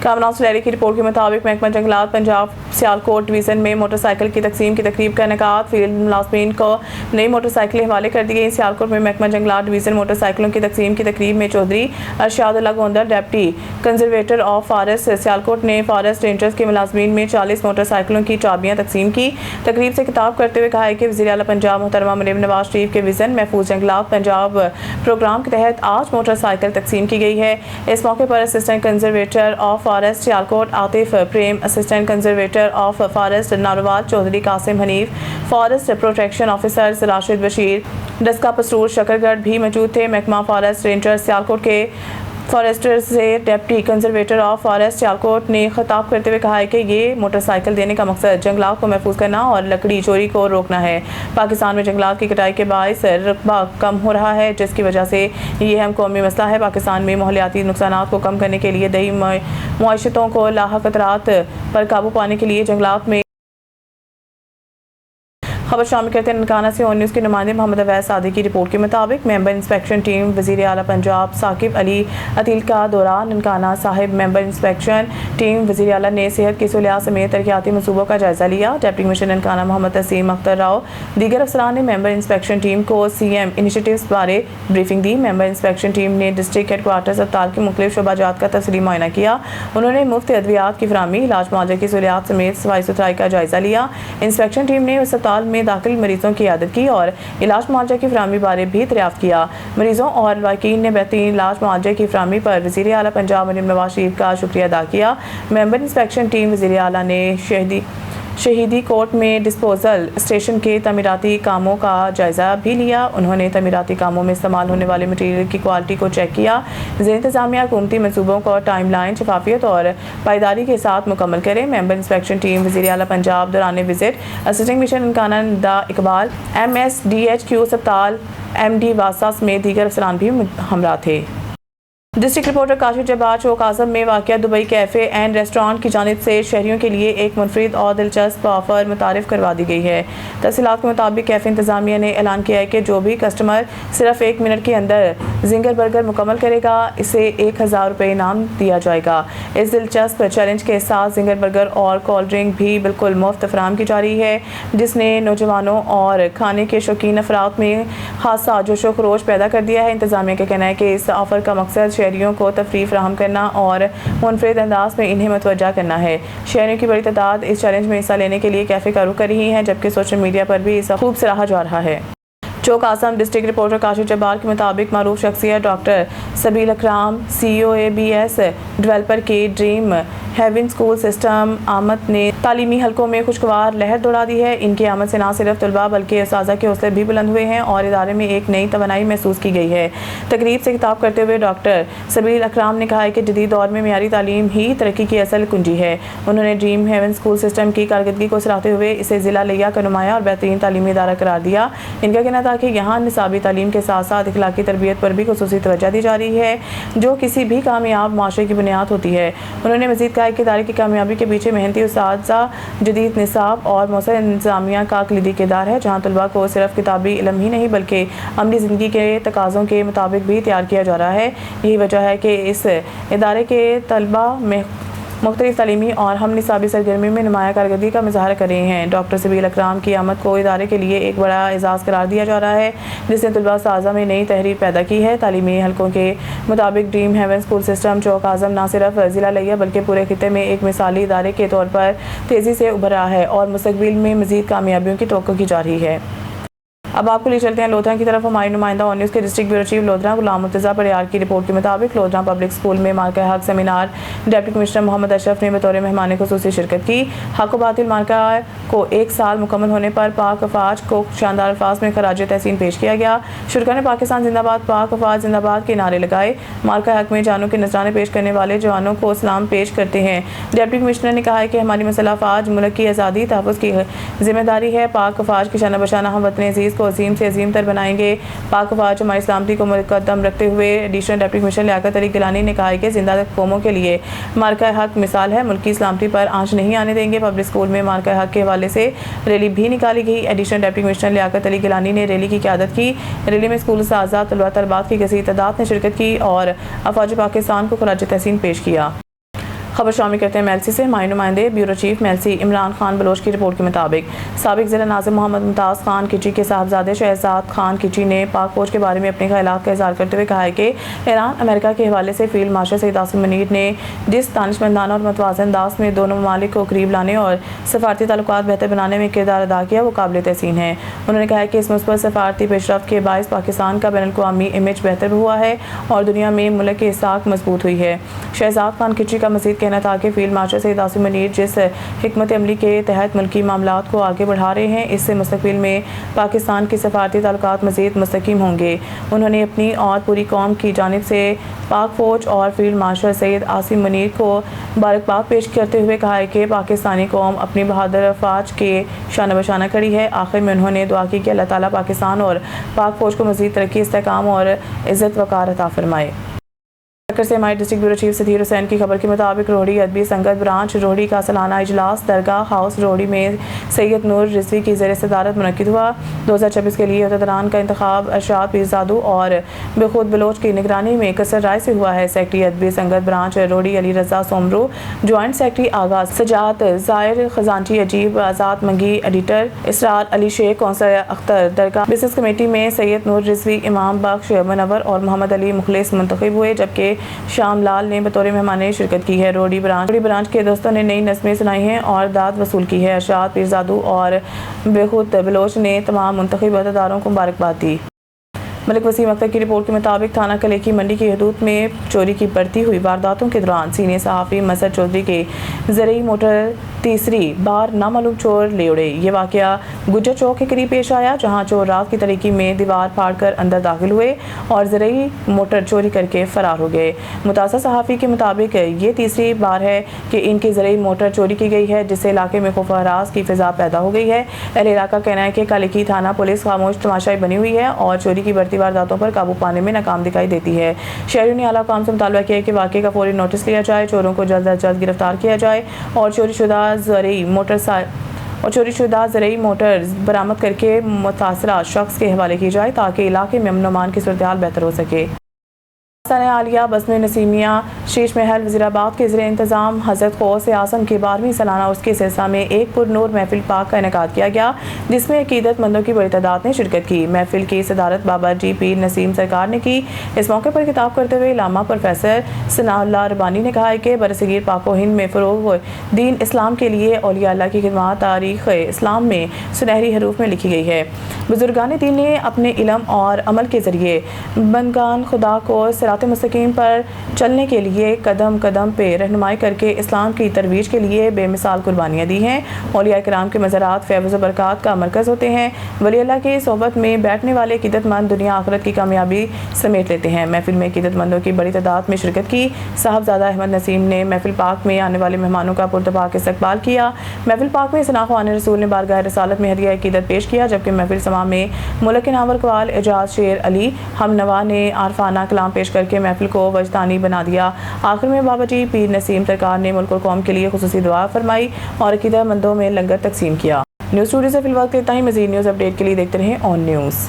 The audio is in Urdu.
کامران سلیری کی رپورٹ کے مطابق محکمہ جنگلات پنجاب سیالکوٹ ڈویژن میں موٹر سائیکل کی تقسیم کی تقریب کا انعقاد۔ فیلڈ ملازمین کو نئی موٹر سائیکلیں حوالے کر دی گئی۔ سیالکوٹ میں محکمہ جنگلات ڈویژن موٹر سائیکلوں کی تقسیم کی تقریب میں چودھری ارشاد اللہ گوندر deputy conservator of forest Sialkot نے فارسٹ رینجرز کے ملازمین میں 40 موٹر سائیکلوں کی چابیاں تقسیم کی۔ تقریب سے خطاب کرتے ہوئے کہا ہے کہ وزیر اعلیٰ پنجاب محترمہ مریم نواز شریف کے وژن محفوظ جنگلات پنجاب پروگرام کے تحت آج موٹر سائیکل تقسیم کی گئی ہے۔ اس موقع پر assistant conservator of forest Sialkot Atif Prem, assistant conservator of forest Narowal Chaudhry Qasim Hanif, forest protection officer Rashid Bashir, Daska Pasrur Shakargarh بھی موجود تھے۔ محکمہ فارسٹ رینجر سیالکوٹ کے فارسٹر سے deputy conservator of forest Sialkot نے خطاب کرتے ہوئے کہا ہے کہ یہ موٹر سائیکل دینے کا مقصد جنگلات کو محفوظ کرنا اور لکڑی چوری کو روکنا ہے۔ پاکستان میں جنگلات کی کٹائی کے باعث رقبہ کم ہو رہا ہے، جس کی وجہ سے یہ اہم قومی مسئلہ ہے۔ پاکستان میں ماحولیاتی نقصانات کو کم کرنے کے لیے دیہی معیشتوں کو لاحق خطرات پر قابو پانے کے لیے جنگلات میں خبر شامل کرتے ہیں۔ ننکانہ سے اون نیوز کے نمائندے محمد اویس صادق کی رپورٹ کے مطابق ممبر انسپیکشن ٹیم وزیر اعلیٰ پنجاب ثاقب علی عطیل کا دورہ ننکانہ صاحب۔ ممبر انسپیکشن ٹیم وزیر اعلیٰ نے صحت کی سہولیات سمیت ترقیاتی منصوبوں کا جائزہ لیا۔ ڈپٹی کمشنر ننکانہ محمد تسیم اختر راؤ دیگر افسران نے ممبر انسپیکشن ٹیم کو سی ایم انیشیٹوز بارے بریفنگ دی۔ ممبر انسپیکشن ٹیم نے ڈسٹرکٹ ہیڈ کوارٹر اسپتال کے مختلف شعبہ جات کا تفصیلی معائنہ کیا۔ انہوں نے مفت ادویات کی فراہمی، علاج معالجے کی سہولیات سمیت صفائی ستھرائی کا جائزہ لیا۔ انسپیکشن ٹیم نے اسپتال میں داخل مریضوں کی عیادت کی اور علاج معالجہ کی فراہمی بارے بھی دریافت کیا۔ مریضوں اور لائقین نے بہترین علاج معالجے کی فراہمی پر وزیر اعلیٰ پنجاب مریم نواز شریف کا شکریہ ادا کیا۔ ممبر انسپیکشن ٹیم وزیر اعلیٰ نے شہیدی کوٹ میں ڈسپوزل اسٹیشن کے تعمیراتی کاموں کا جائزہ بھی لیا۔ انہوں نے تعمیراتی کاموں میں استعمال ہونے والے مٹیریل کی کوالٹی کو چیک کیا۔ ذیلی انتظامیہ حکومتی منصوبوں کو ٹائم لائن، شفافیت اور پائیداری کے ساتھ مکمل کرے۔ ممبر انسپیکشن ٹیم وزیر اعلیٰ پنجاب دوران visit assistant commissioner Nankana Nida Iqbal, M S D H Q اسپتال ایم ڈی واسطہ سمیت دیگر افسران بھی ہمراہ تھے۔ ڈسٹرکٹ رپورٹر کاشف جبار چوک اعظم میں واقع دبئی کیفے اینڈ ریسٹورانٹ کی جانب سے شہریوں کے لیے ایک منفرد اور دلچسپ آفر متعارف کروا دی گئی ہے۔ تفصیلات کے مطابق کیفے انتظامیہ نے اعلان کیا ہے کہ جو بھی کسٹمر صرف 1 منٹ کے اندر زنگر برگر مکمل کرے گا، اسے 1000 روپے انعام دیا جائے گا۔ اس دلچسپ چیلنج کے ساتھ زنگر برگر اور کولڈ ڈرنک بھی بالکل مفت فراہم کی جا رہی ہے، جس نے نوجوانوں اور کھانے کے شوقین افراد میں خاصا جوش و خروش پیدا کر دیا ہے۔ انتظامیہ کا کہنا ہے کہ اس آفر کا مقصد شہریوں کو تفریح فراہم کرنا اور منفرد انداز میں انہیں متوجہ کرنا ہے۔ شہریوں کی بڑی تعداد اس چیلنج میں حصہ لینے کے لیے کیفے کا رخ کر رہی ہیں، جبکہ سوشل میڈیا پر بھی اسے خوب سراہا جا رہا ہے۔ چوک اعظم ڈسٹرکٹ رپورٹر کاشف جبار کے مطابق معروف شخصیت ڈاکٹر سبیل اکرام سی او اے بی ایس ڈیولپر کے ڈریم ہیون اسکول سسٹم آمد نے تعلیمی حلقوں میں خوشگوار لہر دوڑا دی ہے۔ ان کی آمد سے نہ صرف طلباء بلکہ اساتذہ کے حوصلے بھی بلند ہوئے ہیں اور ادارے میں ایک نئی توانائی محسوس کی گئی ہے۔ تقریب سے خطاب کرتے ہوئے ڈاکٹر سبیل اکرام نے کہا کہ جدید دور میں معیاری تعلیم ہی ترقی کی اصل کنجی ہے۔ انہوں نے ڈریم ہیون اسکول سسٹم کی کارکردگی کو سراہتے ہوئے اسے ضلع لیا کا نمایاں اور بہترین تعلیمی ادارہ قرار دیا۔ ان کا کہنا تھا کہ یہاں نصابی تعلیم کے ساتھ ساتھ اخلاقی تربیت پر بھی خصوصی توجہ دی جا رہی ہے، جو کسی بھی کامیاب معاشرے کی بنیاد ہوتی ہے۔ انہوں نے مزید کہا کہ ادارے کی کامیابی کے پیچھے محنتی اساتذہ، جدید نصاب اور مؤثر انتظامیہ کا کلیدی کردار ہے، جہاں طلباء کو صرف کتابی علم ہی نہیں بلکہ عملی زندگی کے تقاضوں کے مطابق بھی تیار کیا جا رہا ہے۔ یہی وجہ ہے کہ اس ادارے کے طلباء میں مختلف تعلیمی اور ہم نصابی سرگرمی میں نمایاں کارکردگی کا مظاہرہ کر رہے ہیں۔ ڈاکٹر سبیل اکرام کی آمد کو ادارے کے لیے ایک بڑا اعزاز قرار دیا جا رہا ہے، جس نے طلباء اساتذہ میں نئی تحریک پیدا کی ہے۔ تعلیمی حلقوں کے مطابق ڈریم ہیون اسکول سسٹم چوک اعظم نہ صرف ضلع لیا بلکہ پورے خطے میں ایک مثالی ادارے کے طور پر تیزی سے ابھر رہا ہے اور مستقبل میں مزید کامیابیوں کی توقع کی جا رہی ہے۔ اب آپ کو لے چلتے ہیں لودھرا کی طرف۔ ہماری نمائندہ اون نیوز کے district bureau chief Lodhra Ghulam Murtaza پریار کی رپورٹ کے مطابق لودھرا پبلک اسکول میں مارکہ حق سیمینار ڈپٹی کمشنر محمد اشرف نے بطور مہمان خصوصی شرکت کی۔ حق و باطل مارکہ کو 1 سال مکمل ہونے پر پاک افواج کو شاندار الفاظ میں خراج تحسین پیش کیا گیا۔ شرکا نے پاکستان زندہ باد، پاک افواج زندہ باد کے نعرے لگائے۔ مارکہ حق میں جانوں کے نذرانے پیش کرنے والے جوانوں کو سلام پیش کرتے ہیں۔ ڈپٹی کمشنر نے کہا کہ ہماری مسلح افواج ملک کی آزادی تحفظ کی ذمہ داری ہے۔ پاک افواج کی شانہ بشانہ ہم وطن عزیز کو عظیم سے عظیم تر بنائیں گے۔ پاک افواج ہماری سلامتی کو مقدم رکھتے ہوئے additional deputy commissioner Liaquat Ali Gilani نے کہا کہ زندہ قوموں کے لیے مارکہ حق مثال ہے، ملک کی سلامتی پر آنچ نہیں آنے دیں گے۔ پبلک اسکول میں مارکہ حق کے حوالے سے ریلی بھی نکالی گئی۔ Additional deputy commissioner Liaquat Ali Gilani نے ریلی کی قیادت کی۔ ریلی میں اسکول اساتذہ، طلباء طالبات کی کثیر تعداد نے شرکت کی اور افواج پاکستان کو خراج تحسین پیش کیا۔ خبر شامل کرتے ہیں میلسی سے. ہمایوں نمائندے بیورو چیف میلسی عمران خان بلوچ کی رپورٹ کے مطابق سابق ضلع ناظم محمد ممتاز خان کچی کے صاحبزادے شہزاد خان کچی نے پاک فوج کے بارے میں اپنے خیالات کا اظہار کرتے ہوئے کہا ہے کہ ایران امریکہ کے حوالے سے فیلڈ مارشل سید عاصم منیر نے جس دانشمندانہ اور متوازن انداز میں دونوں ممالک کو قریب لانے اور سفارتی تعلقات بہتر بنانے میں کردار ادا کیا وہ قابل تحسین ہے. انہوں نے کہا کہ اس مثبت سفارتی پیش رفت کے باعث پاکستان کا بین الاقوامی امیج بہتر ہوا ہے اور دنیا میں ملک کی ساکھ مضبوط ہوئی ہے. شہزاد خان کچی کا مزید کہنا تھا کہ فیلڈ مارشل سید عاصم منیر جس حکمت عملی کے تحت ملکی معاملات کو آگے بڑھا رہے ہیں اس سے مستقبل میں پاکستان کی سفارتی تعلقات مزید مستحکم ہوں گے. انہوں نے اپنی اور پوری قوم کی جانب سے پاک فوج اور فیلڈ مارشل سید عاصم منیر کو مبارکباد پیش کرتے ہوئے کہا ہے کہ پاکستانی قوم اپنی بہادر افواج کے شانہ بشانہ کھڑی ہے. آخر میں انہوں نے دعا کی کہ اللہ تعالیٰ پاکستان اور پاک فوج کو مزید ترقی استحکام اور عزت وقار عطا فرمائے. سے ہمارے ڈسٹرکٹ بیورو چیف سدھیر حسین کی خبر کے مطابق روہڑی ادبی سنگت برانچ روہڑی کا سالانہ اجلاس درگاہ ہاؤس روہڑی میں سید نور رضوی کی زیر صدارت منعقد ہوا. 2026 کے لیے عہدیداران کا انتخاب ارشاد پیرزادو اور بخود بلوچ کی نگرانی میں کثر رائے سے ہوا ہے. سیکرٹری ادبی سنگت branch Rohri Ali Raza Soomro, joint secretary آغاز سجاد ظاہر خزانچی عجیب آزاد منگی، ایڈیٹر اسرار علی شیخ، کونسلر اختر. درگاہ بزنس کمیٹی میں سید نور رضوی، امام بخش منور اور محمد علی مخلص منتخب ہوئے جبکہ شام لال نے بطور مہمان شرکت کی ہے. روہڑی برانچ کے دوستوں نے نئی نظمیں سنائی ہیں اور داد وصول کی ہے. ارشاد پیرزادو اور بخود بلوچ نے تمام منتخب عہدیداروں کو مبارکباد دی. ملک وسیم اختر کی رپورٹ کے مطابق تھانہ کلیکی منڈی کی حدود میں چوری کی بڑھتی ہوئی وارداتوں کے دوران سینئر صحافی مظہر چودھری کے زرعی موٹر تیسری بار نامعلوم چور لے اڑے. یہ واقعہ گجر چوک کے قریب پیش آیا جہاں چور رات کی طریقے میں دیوار پھاڑ کر اندر داخل ہوئے اور زرعی موٹر چوری کر کے فرار ہو گئے. متاثرہ صحافی کے مطابق یہ تیسری بار ہے کہ ان کی زرعی موٹر چوری کی گئی ہے جس سے علاقے میں خوف و ہراس کی فضا پیدا ہو گئی ہے. اہل علاقہ کا کہنا ہے کہ کلیکی تھانہ پولیس خاموش تماشائی بنی ہوئی ہے اور چوری کی بڑھتی وارداتوں پر قابو پانے میں ناکام دکھائی دیتی ہے. شہریوں نے اعلیٰ حکام سے مطالبہ کیا ہے کہ واقعے کا فوری نوٹس لیا جائے، چوروں کو جلد از جلد گرفتار کیا جائے اور چوری شدہ زرعی موٹر برآمد کر کے متاثرہ شخص کے حوالے کی جائے تاکہ علاقے میں امن و امان کی صورتحال بہتر ہو سکے. ثانیہ عالیہ بزم نسیمیہ شیش محل وزیر آباد کے زیر انتظام حضرت غوث اعظم کی 12ویں سالانہ عرس کے سلسلہ میں ایک پر نور محفل پاک کا انعقاد کیا گیا جس میں عقیدت مندوں کی بڑی تعداد نے شرکت کی. محفل کی صدارت بابا جی پیر نسیم سرکار نے کی. اس موقع پر خطاب کرتے ہوئے علامہ پروفیسر ثناء اللہ ربانی نے کہا ہے کہ برصغیر پاک و ہند میں فروغ دین اسلام کے لیے اولیاء اللہ کی خدمات تاریخ اسلام میں سنہری حروف میں لکھی گئی ہے. بزرگان دین نے اپنے علم اور عمل کے ذریعے بندگان خدا کو صراط مستقیم پر چلنے کے لیے قدم قدم پہ رہنمائی کر کے اسلام کی ترویج کے لیے بے مثال قربانیاں دی ہیں. اولیاء کرام کے مزارات فیض و برکات کا مرکز ہوتے ہیں. ولی اللہ کی صحبت میں بیٹھنے والے عقیدت مند دنیا آخرت کی کامیابی سمیٹ لیتے ہیں. محفل میں عقیدت مندوں کی بڑی تعداد میں شرکت کی. صاحبزادہ احمد نسیم نے محفل پاک میں آنے والے مہمانوں کا پرتپاک استقبال کیا. محفل پاک میں ثنا خوان رسول نے بارگاہ رسالت میں ہدیہ عقیدت پیش کیا جبکہ محفل سما میں ملک کے نامور قوال اعجاز شیر علی ہم نوا نے عارفانہ کلام پیش کر کے محفل کو وجدانی بنا دیا. آخر میں بابا جی پیر نسیم سرکار نے ملک اور قوم کے لیے خصوصی دعا فرمائی اور عقیدت مندوں میں لنگر تقسیم کیا. نیوز اسٹوڈیو سے فی الوقت اتنا ہی. مزید نیوز اپڈیٹ کے لیے دیکھتے رہیں آن نیوز.